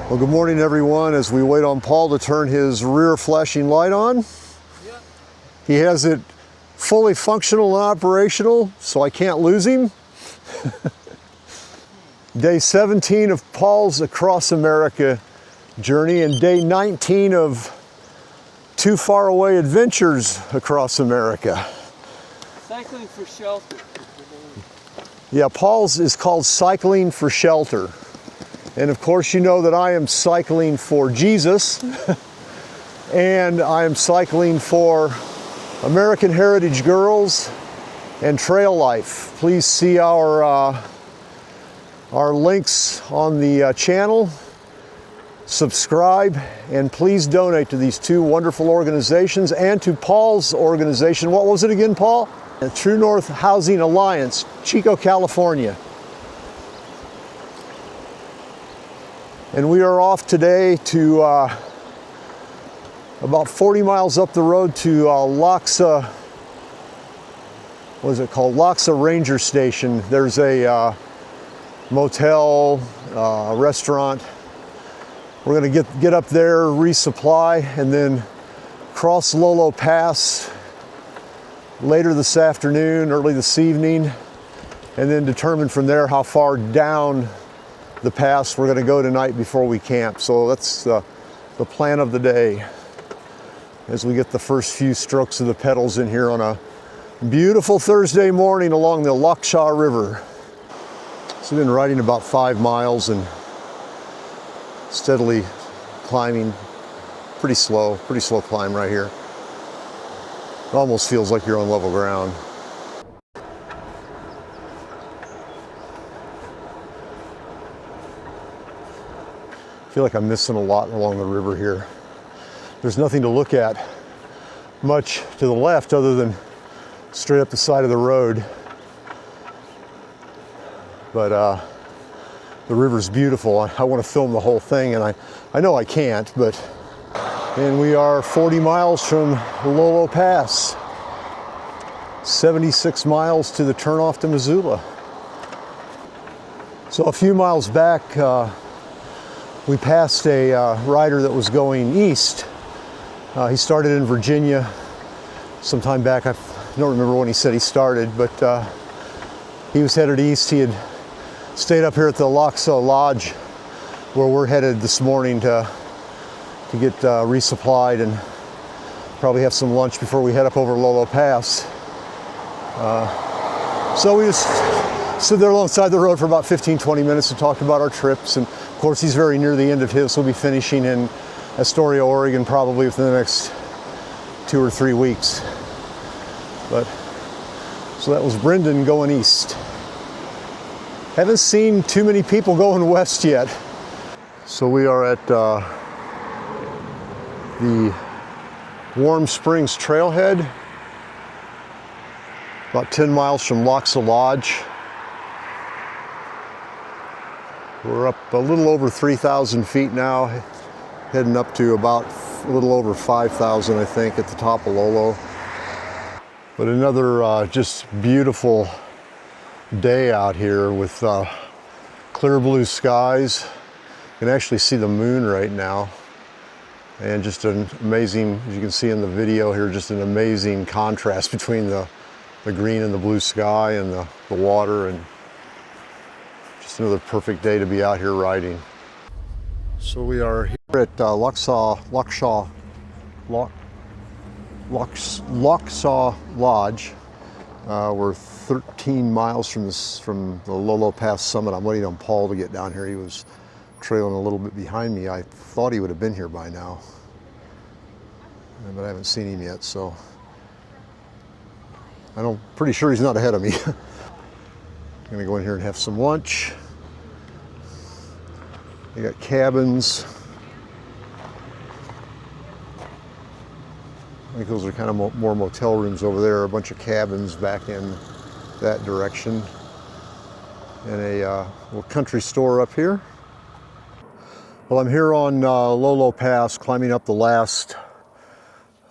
Well, good morning, everyone. As we wait on Paul to turn his rear flashing light on, he has it fully functional and operational, so I can't lose him. Day 17 of Paul's Across America journey and day 19 of Too Far Away Adventures Across America. Cycling for shelter. Yeah, Paul's is called Cycling for Shelter. And of course, you know that I am cycling for Jesus, and I am cycling for American Heritage Girls and Trail Life. Please see our links on the channel, subscribe, and please donate to these two wonderful organizations and to Paul's organization. What was it again, Paul? The True North Housing Alliance, Chico, California. And we are off today to about 40 miles up the road to Loxa, what is it called? Loxa Ranger Station. There's a motel, restaurant. We're gonna get up there, resupply, and then cross Lolo Pass later this afternoon, early this evening, and then determine from there how far down the pass we're going to go tonight before we camp. So that's the plan of the day as we get the first few strokes of the pedals in here on a beautiful Thursday morning along the Loksha River. So we've been riding about 5 miles and steadily climbing, pretty slow climb right here. It almost feels like you're on level ground. I feel like I'm missing a lot along the river here. There's nothing to look at much to the left other than straight up the side of the road. But the river's beautiful. I want to film the whole thing, and I know I can't, but. And we are 40 miles from Lolo Pass. 76 miles to the turnoff to Missoula. So a few miles back, we passed a rider that was going east. He started in Virginia sometime back. I don't remember when he said he started, but he was headed east. He had stayed up here at the Loxa Lodge where we're headed this morning to get resupplied and probably have some lunch before we head up over Lolo Pass. So we just stood there alongside the road for about 15-20 minutes and talked about our trips. And of course, he's very near the end of his. We'll be finishing in Astoria, Oregon, probably within the next 2 or 3 weeks. But so that was Brendan going east. Haven't seen too many people going west yet. So we are at the Warm Springs Trailhead, about 10 miles from Loxa Lodge. We're up a little over 3,000 feet now, heading up to about a little over 5,000, I think, at the top of Lolo. But another just beautiful day out here with clear blue skies. You can actually see the moon right now. And just an amazing, as you can see in the video here, just an amazing contrast between the green and the blue sky and the water, and just another perfect day to be out here riding. So we are here at Loksha Lodge. We're 13 miles from the Lolo Pass summit. I'm waiting on Paul to get down here. He was trailing a little bit behind me. I thought he would have been here by now, but I haven't seen him yet, so I'm pretty sure he's not ahead of me. I'm gonna go in here and have some lunch. They got cabins. I think those are kind of more motel rooms over there. A bunch of cabins back in that direction, and a little country store up here. Well, I'm here on Lolo Pass, climbing up the last,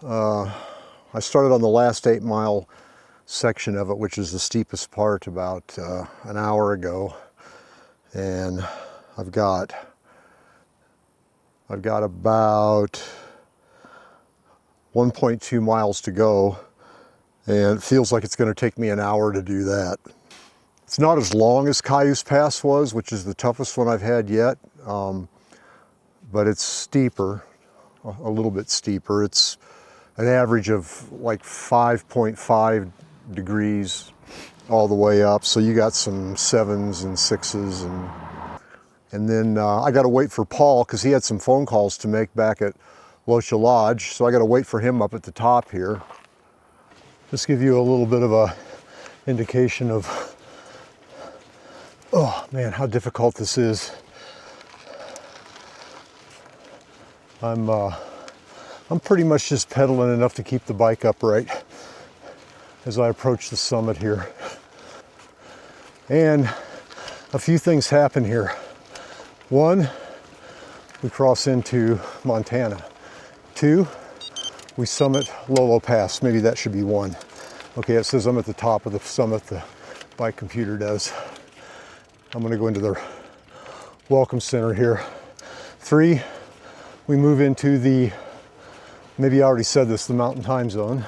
I started on the last 8-mile section of it, which is the steepest part, about an hour ago. And I've got I've got about 1.2 miles to go, and it feels like it's going to take me an hour to do that. It's not as long as Cayuse Pass was, which is the toughest one I've had yet, but it's steeper, a little bit steeper. It's an average of like 5.5 degrees all the way up, so you got some 7s and 6s, and then I got to wait for Paul because he had some phone calls to make back at Locha Lodge, so I got to wait for him up at the top here. Just give you a little bit of a indication of, oh man, how difficult this is. I'm pretty much just pedaling enough to keep the bike upright as I approach the summit here. And a few things happen here. One, we cross into Montana. Two, we summit Lolo Pass. Maybe that should be one. Okay, it says I'm at the top of the summit, the bike computer does. I'm gonna go into the welcome center here. Three, we move into the, maybe I already said this, the mountain time zone.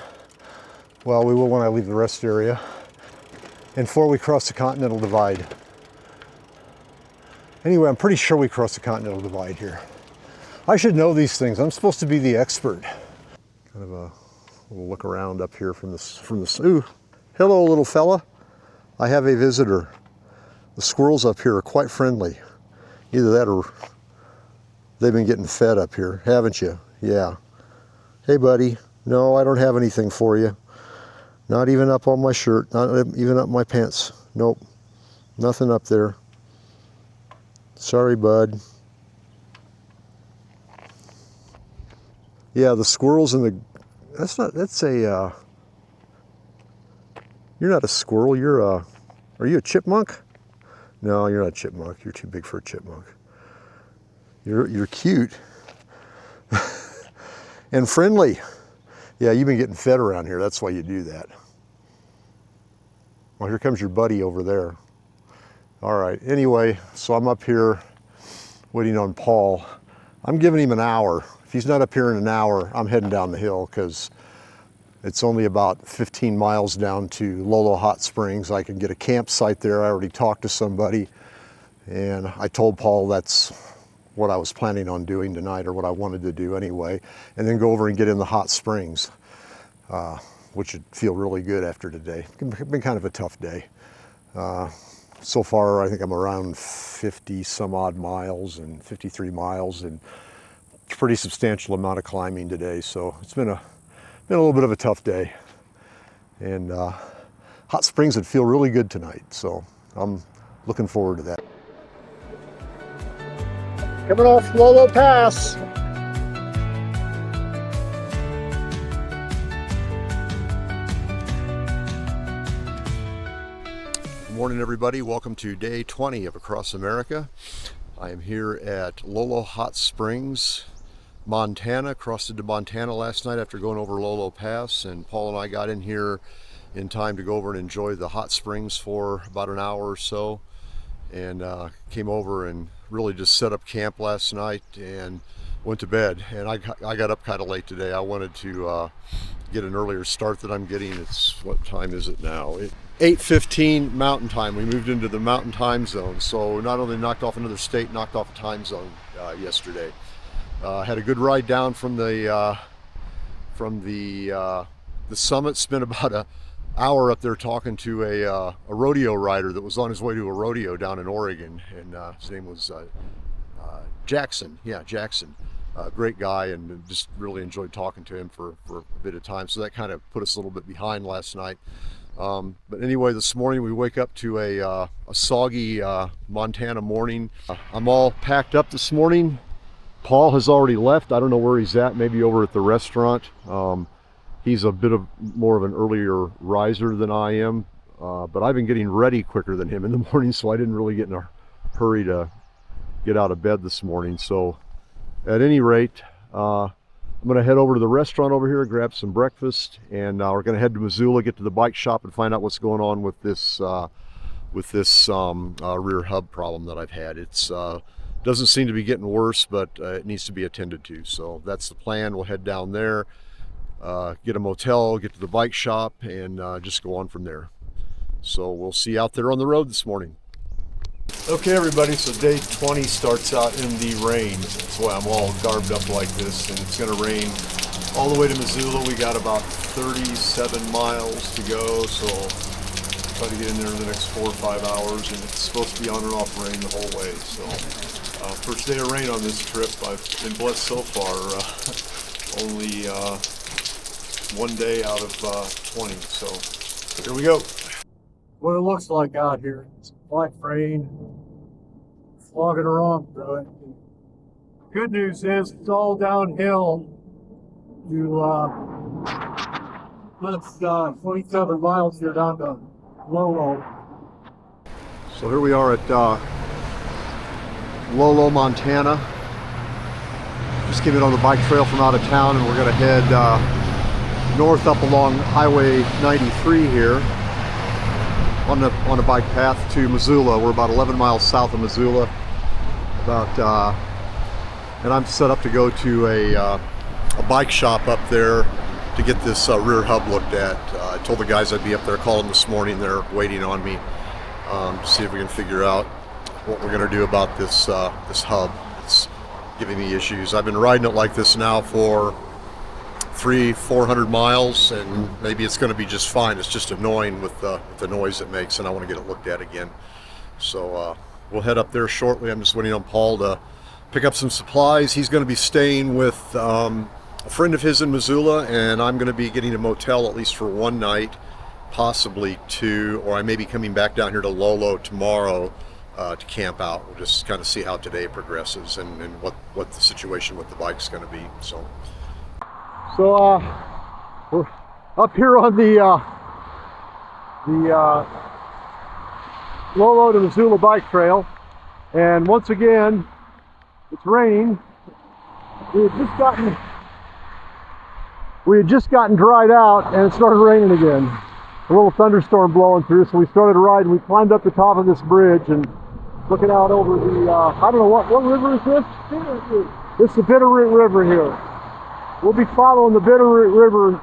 Well, we will when I leave the rest area. And four, we cross the Continental Divide. Anyway, I'm pretty sure we cross the Continental Divide here. I should know these things. I'm supposed to be the expert. Kind of a little look around up here from this. Ooh, hello, little fella. I have a visitor. The squirrels up here are quite friendly. Either that or they've been getting fed up here, haven't you? Yeah. Hey, buddy. No, I don't have anything for you. Not even up on my shirt, not even up my pants. Nope, nothing up there. Sorry, bud. Yeah, the squirrels and that's a, you're not a squirrel, are you a chipmunk? No, you're not a chipmunk, you're too big for a chipmunk. You're cute. And friendly. Yeah, you've been getting fed around here, that's why you do that. Well, here comes your buddy over there. All right, anyway, so I'm up here waiting on Paul. I'm giving him an hour. If he's not up here in an hour, I'm heading down the hill because it's only about 15 miles down to Lolo Hot Springs. I can get a campsite there. I already talked to somebody, and I told Paul that's what I was planning on doing tonight, or what I wanted to do anyway, and then go over and get in the hot springs, which would feel really good after today. It's been kind of a tough day. So far, I think I'm around 50 some odd miles, and 53 miles, and a pretty substantial amount of climbing today. So it's been a little bit of a tough day. And hot springs would feel really good tonight. So I'm looking forward to that. Coming off Lolo Pass. Good morning, everybody. Welcome to day 20 of Across America. I am here at Lolo Hot Springs, Montana. Crossed into Montana last night after going over Lolo Pass, and Paul and I got in here in time to go over and enjoy the hot springs for about an hour or so, and came over and really just set up camp last night and went to bed. And I got up kind of late today. I wanted to get an earlier start than I'm getting. It's, what time is it now? 8:15 mountain time. We moved into the mountain time zone, so not only knocked off another state, knocked off a time zone yesterday. Had a good ride down from the summit. Spent about an hour up there talking to a rodeo rider that was on his way to a rodeo down in Oregon, and his name was Jackson. Yeah, Jackson. Great guy, and just really enjoyed talking to him for a bit of time. So that kind of put us a little bit behind last night. But anyway, this morning we wake up to a soggy Montana morning. I'm all packed up this morning. Paul has already left. I don't know where he's at, maybe over at the restaurant. He's a bit of more of an earlier riser than I am, but I've been getting ready quicker than him in the morning, so I didn't really get in a hurry to get out of bed this morning. So at any rate, I'm gonna head over to the restaurant over here, grab some breakfast, and we're gonna head to Missoula, get to the bike shop, and find out what's going on with this rear hub problem that I've had. It's Doesn't seem to be getting worse, but it needs to be attended to. So that's the plan. We'll head down there, get a motel, get to the bike shop, and just go on from there. So we'll see you out there on the road this morning. Okay, everybody, so day 20 starts out in the rain. That's why I'm all garbed up like this, and it's going to rain all the way to Missoula. We got about 37 miles to go, so try to get in there in the next 4 or 5 hours, and it's supposed to be on and off rain the whole way. So first day of rain on this trip. I've been blessed so far. Only 1 day out of 20, so here we go. What it looks like out here. It's black rain, slogging along through it. Good news is it's all downhill to that's 27 miles here down to Lolo. So here we are at Lolo, Montana. Just came in on the bike trail from out of town, and we're going to head north up along Highway 93 here on a bike path to Missoula. We're about 11 miles south of Missoula. And I'm set up to go to a bike shop up there to get this rear hub looked at. I told the guys I'd be up there, called them this morning. They're waiting on me to see if we can figure out what we're going to do about this hub. It's giving me issues. I've been riding it like this now for 300-400 miles, and maybe it's going to be just fine. It's just annoying with the noise it makes, and I want to get it looked at again. So we'll head up there shortly. I'm just waiting on Paul to pick up some supplies. He's going to be staying with a friend of his in Missoula, and I'm going to be getting a motel at least for one night, possibly two, or I may be coming back down here to Lolo tomorrow to camp out. We'll just kind of see how today progresses and what the situation with the bike's going to be. So we're up here on the Lolo to Missoula bike trail, and once again it's raining. We had just gotten dried out, and it started raining again. A little thunderstorm blowing through, so we started riding. We climbed up the top of this bridge and looking out over the I don't know what river is this? This is the Bitterroot River here. We'll be following the Bitterroot River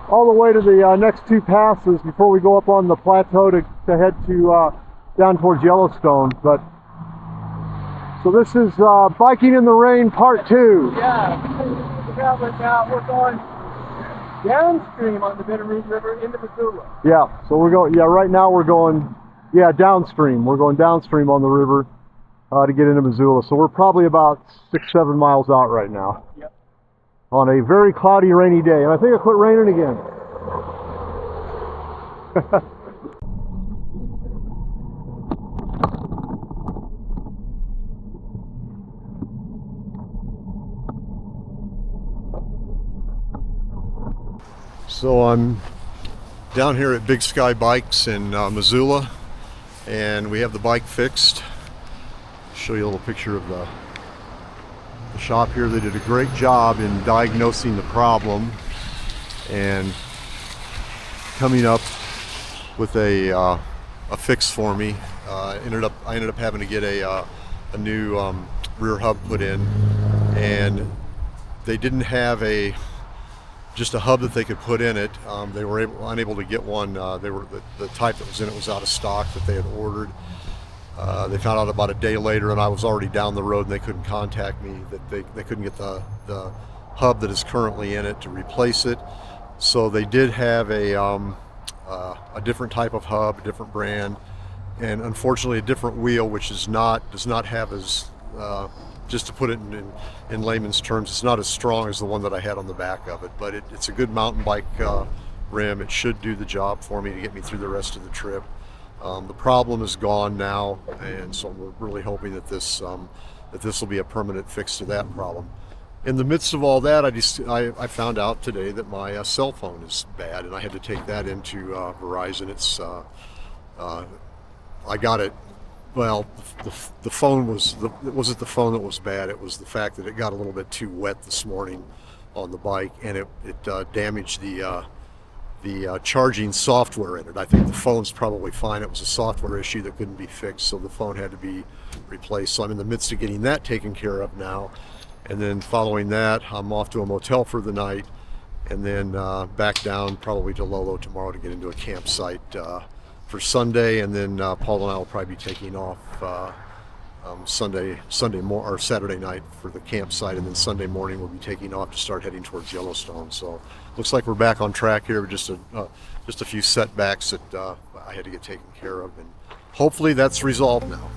all the way to the next two passes before we go up on the plateau to head to down towards Yellowstone. But so this is biking in the rain part 2. Yeah, right now we're going downstream on the Bitterroot River into Missoula. Yeah, so we're going. Yeah, right now we're going. Yeah, downstream. We're going downstream on the river to get into Missoula. So we're probably about 6-7 miles out right now. Yep. On a very cloudy, rainy day, and I think it quit raining again. So I'm down here at Big Sky Bikes in Missoula, and we have the bike fixed. I'll show you a little picture of the shop here. They did a great job in diagnosing the problem and coming up with a fix for me. I ended up having to get a new rear hub put in, and they didn't have just a hub that they could put in it. They were unable to get one. The type that was in it was out of stock that they had ordered. They found out about a day later, and I was already down the road, and they couldn't contact me, that they couldn't get the hub that is currently in it to replace it. So they did have a different type of hub, a different brand, and unfortunately a different wheel, which does not have as just to put it in layman's terms, it's not as strong as the one that I had on the back of it, but it's a good mountain bike rim. It should do the job for me to get me through the rest of the trip. The problem is gone now, and so we're really hoping that this will be a permanent fix to that problem. In the midst of all that, I found out today that my cell phone is bad, and I had to take that into Verizon. It's I got it. Well, the phone it wasn't the phone that was bad. It was the fact that it got a little bit too wet this morning on the bike, and it damaged the the charging software in it. I think the phone's probably fine. It was a software issue that couldn't be fixed, so the phone had to be replaced. So I'm in the midst of getting that taken care of now. And then following that, I'm off to a motel for the night, and then back down probably to Lolo tomorrow to get into a campsite for Sunday. And then Paul and I will probably be taking off or Saturday night for the campsite, and then Sunday morning we'll be taking off to start heading towards Yellowstone. So looks like we're back on track here. Just a few setbacks that I had to get taken care of, and hopefully that's resolved now.